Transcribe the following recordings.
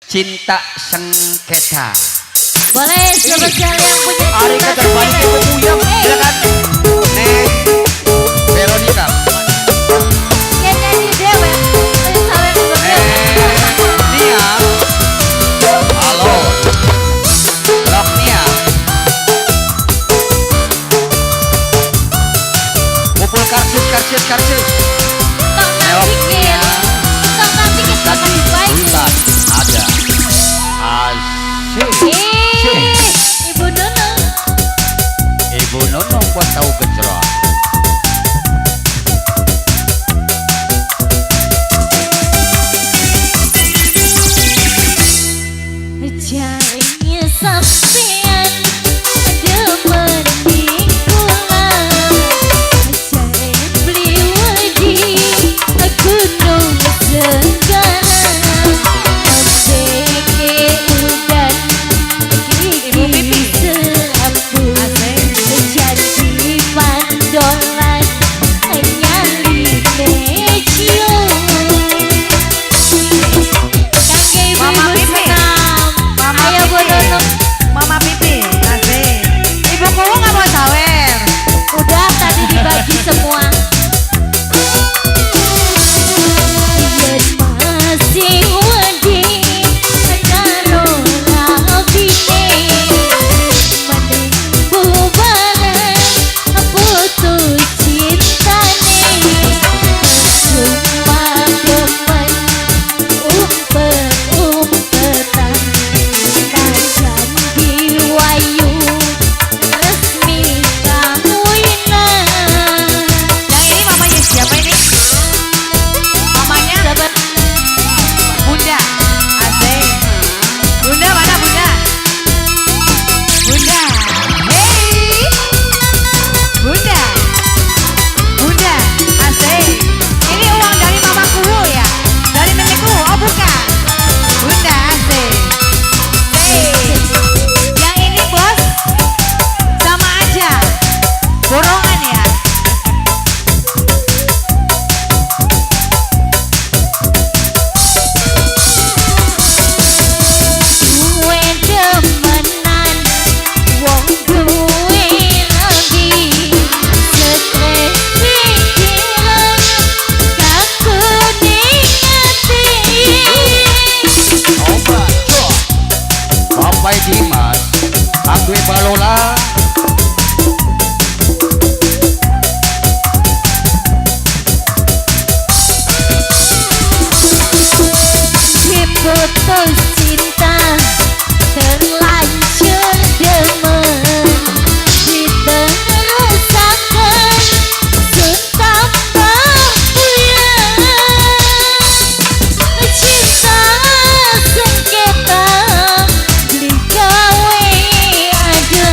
Cinta Sengketa. Boleh spesial yang punya Hari cinta terbalik sengketa. itu Buyam, silakan. Neng Veronica. Ya nyanyi dewe. Sawer Nia. Halo. Lok Nia. Kumpul karsit. Tong nantikin. Tong nantikin Tadi baik. bulan ada. Asik. Ibu Nunung. Ibu Nunung buat tahu gejrot. Jadinya sampean demen di pulang. Jadi beli wedi aku nung segala. Seke udan gigi serapu. Jadi pandolan nyali mecio. Mama Pipi. Ayo Bu Nunung. Mama Pipi, asik. Ibu Kuwu nggak mau sawer. Udah tadi dibagi semua. Yen masih wedi karo rabine mending bubaran putus cintane cuma demen umpet-umpetan kacan diwayu resmi kawinan. Yang ini mamanya siapa ini? Mamanya Sahabat Bunda, asik. Bunda mana Bunda? Bunda, hey. Bunda, Bunda, asik. Ini uang dari Mama Kuwu ya? Dari Nenek Kuwu? Oh bukan. Bunda, asik. Hey. Yang ini bos, sama aja. Borongan ya. duwe demenan wong duwe lagi stres pikiran kaku ningati. Obat cok. Bapak Dimas, aku Balola. Diputus cinta terlanjur demen diterusakan setambah puyeng. Cinta sengketa beli gawe ada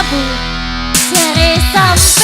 ibu jare sampean